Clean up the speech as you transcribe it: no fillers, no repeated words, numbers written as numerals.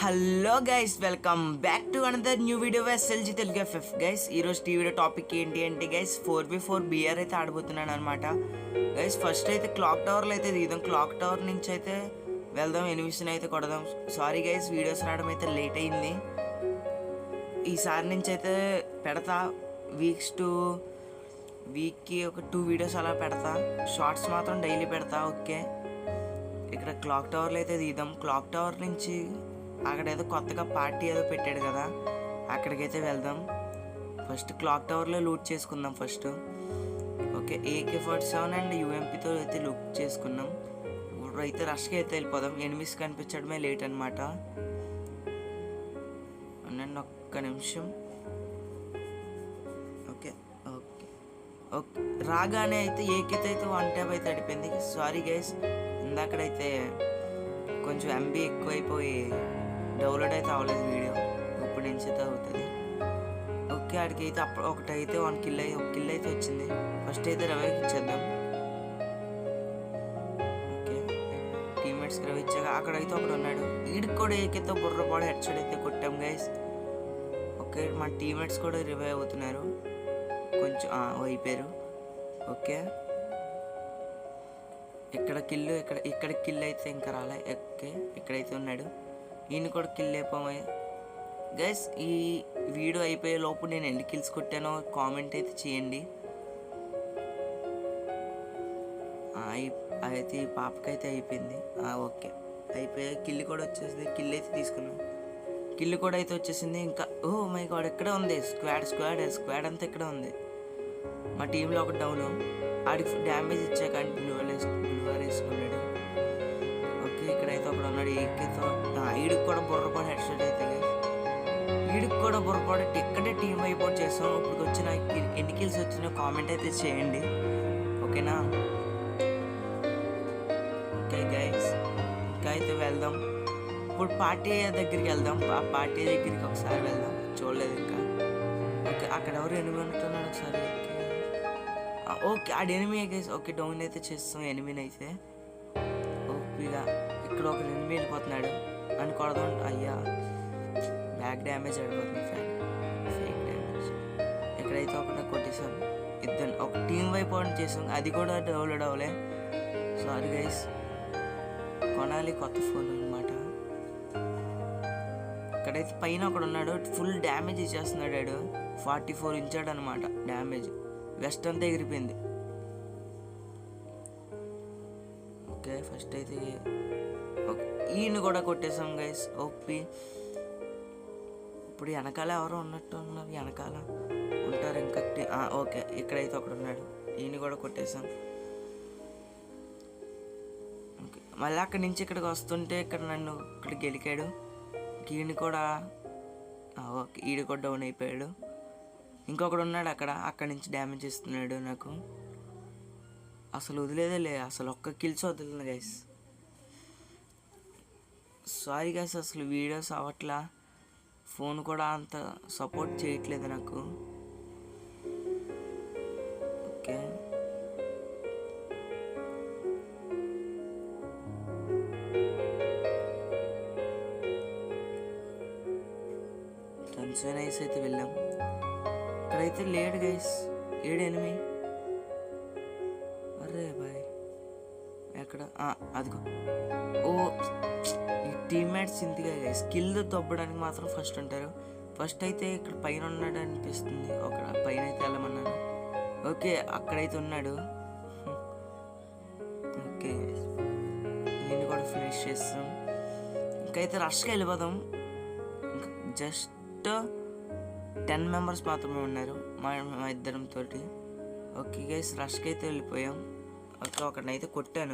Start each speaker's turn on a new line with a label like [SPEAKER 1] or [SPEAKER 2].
[SPEAKER 1] Hello guys, welcome back to another new video SLG Telugu FF. Guys ఈరోజు టీవీలో topic ఏంటి అంటే గైస్ 4v4 బిఆర్ అయితే ఆడబోతున్నాను అనమాట. గైస్ ఫస్ట్ అయితే క్లాక్ టవర్లో అయితే దిగుదాం. క్లాక్ టవర్ నుంచి అయితే వెళ్దాం, ఎనిమిషన్ అయితే కొడదాం. సారీ గైస్, వీడియోస్ రావడం అయితే లేట్ అయింది. ఈసారి నుంచి అయితే పెడతా, వీక్కి ఒక 2 వీడియోస్ అలా పెడతా. షార్ట్స్ మాత్రం డైలీ పెడతా. ఓకే, ఇక్కడ క్లాక్ టవర్లో అయితే దిగుదాం. క్లాక్ టవర్ నుంచి అక్కడ ఏదో కొత్తగా పార్టీ ఏదో పెట్టాడు కదా, అక్కడికైతే వెళ్దాం. ఫస్ట్ క్లాక్ టవర్లో లూట్ చేసుకుందాం ఫస్ట్. ఓకే, AK-47 అండ్ UMPతో అయితే లూట్ చేసుకున్నాం. ఇప్పుడు అయితే రష్కి అయితే వెళ్ళిపోదాం. ఎనిమిస్ కనిపించడమే లేట్ అనమాట. అనండి ఒక్క నిమిషం. ఓకే ఓకే ఓకే, రాగానే అయితే ఏకైతే అయితే 1 ట్యాబ్ అయితే అడిపోయింది. సారీ గైస్, ఇందాకడైతే కొంచెం MB ఎక్కువైపోయి డౌన్లోడ్ అయితే అవ్వలేదు వీడియో. ఇప్పుడు నుంచి అయితే అవుతుంది. ఓకే, ఆడికి అయితే అప్పుడు ఒకటైతే 1 కిల్ అయితే వచ్చింది. ఫస్ట్ అయితే రవికి ఇచ్చేద్దాం. ఓకే, టీమ్మేట్స్కి రవి ఇచ్చాక అక్కడైతే ఒకడు ఉన్నాడు. వీడికి కూడా ఏకైతే బుర్రపాడు హెడ్ షాట్ అయితే కొట్టాం గైస్. ఓకే, మా టీమ్మేట్స్ కూడా రివైవ్ అవుతున్నారు, కొంచెం అయిపోయారు. ఓకే, ఇక్కడ కిల్ అయితే ఇంకా రాలే. ఓకే, ఇక్కడైతే ఉన్నాడు. ఈయన కూడా కిల్ అయిపోయాయి గైస్. ఈ వీడియో అయిపోయే లోపు నేను ఎన్ని కిల్స్ కొట్టానో కామెంట్ అయితే చేయండి. అయితే ఈ పాపకైతే అయిపోయింది. ఓకే, అయిపోయాయి. కిల్ కూడా వచ్చేసింది. కిల్ అయితే తీసుకున్నాం. కిల్ కూడా అయితే వచ్చేసింది. ఇంకా ఓ మై గాడ్, ఎక్కడ ఉంది స్క్వాడ్ అంతా ఇక్కడ ఉంది. మా టీంలో ఒక డౌను. ఆడికి డ్యామేజ్ ఇచ్చాక బ్లూవర్ వేసుకున్నాడు. ఓకే, ఇక్కడైతే ఒకడు ఉన్నాడు. ఏకేతో ఈడికి కూడా బుర్రపాటు హెడ్ షాట్ అయితే వీడికి కూడా బుర్రపాటు. ఇక్కడే టీం అయిపోట్ చేస్తాం. ఇప్పుడు వచ్చిన ఎన్ని కిల్స్ వచ్చినా కామెంట్ అయితే చేయండి, ఓకేనా? ఓకే గైస్, ఇంకా అయితే వెళ్దాం. ఇప్పుడు పార్టీ దగ్గరికి వెళ్దాం. పార్టీ దగ్గరికి ఒకసారి వెళ్దాం, చూడలేదు ఇంకా. ఓకే, అక్కడ ఎవరు ఎనిమిది ఉంటున్నాడు ఒకసారి. ఓకే, ఆడ ఎనిమిది గైస్. ఓకే, డౌన్ అయితే చేస్తాం ఎనిమిది అయితే. ఓపిగా ఇక్కడ ఒక ఎనిమిది వెళ్ళిపోతున్నాడు అని కొడదాం. అయ్యా, బ్యాక్ డ్యామేజ్ ఆడిపోతుంది, ఫేక్ డ్యామేజ్. ఎక్కడైతే ఒకటి కొట్టేసాం. ఇద్దరు ఒక టీం వైపు చేసాం, అది కూడా డౌన్లోడ్ అవ్వలే. సారీ గైస్, కొనాలి కొత్త ఫోన్ అనమాట. ఇక్కడైతే పైన ఒకడు ఉన్నాడు, ఫుల్ డ్యామేజ్ ఇచ్చేస్తున్నాడు. వాడు 44 ఇంచాడు అనమాట డ్యామేజ్. వెస్ట్ అంతా ఎగిరిపోయింది. ఓకే, ఫస్ట్ అయితే ఈయన కూడా కొట్టేసాం గైస్. ఓపి ఇప్పుడు వెనకాల ఎవరో ఉన్నట్టు ఉన్నారు, వెనకాల ఉంటారు ఇంకా. ఓకే, ఇక్కడైతే ఒకడు ఉన్నాడు. ఈయన కూడా కొట్టేసాం. ఓకే, మళ్ళీ అక్కడి నుంచి ఇక్కడికి వస్తుంటే ఇక్కడ నన్ను ఇక్కడ గెలికాడు. ఈయన కూడా ఓకే, ఈడు కూడా డౌన్ అయిపోయాడు. ఇంకొకడు ఉన్నాడు అక్కడి నుంచి డ్యామేజ్ ఇస్తున్నాడు నాకు. అసలు వదిలేదే, అసలు ఒక్క కిల్స్ వదిలేదు గైస్. సారీ గైస్, అసలు వీడియోస్ అవ్వట్లా. ఫోన్ కూడా అంత సపోర్ట్ చేయట్లేదు నాకు. ఓకే, నైస్ అయితే వెళ్ళాం. ఇక్కడైతే లేడు గైస్, 7 అరే బాయ్, ఎక్కడ? అదిగో. ఓ, ఈ టీమ్మేట్స్ ఇంతగా గైస్, స్కిల్ దొబ్బడానికి మాత్రం ఫస్ట్ ఉంటారు. ఫస్ట్ అయితే ఇక్కడ పైన ఉన్నాడు అనిపిస్తుంది. ఒక పైన అయితే వెళ్ళమన్నాను. ఓకే, అక్కడైతే ఉన్నాడు. ఓకే, నేను కూడా ఫినిష్ చేస్తాం. ఇంకైతే రష్గా వెళ్ళిపోదాం. ఇంకా జస్ట్ 10 మెంబర్స్ మాత్రమే ఉన్నారు మా ఇద్దరంతో. ఓకే గైస్, రష్కి అయితే వెళ్ళిపోయాం. ఓకే, ఒకడినైతే కొట్టాను.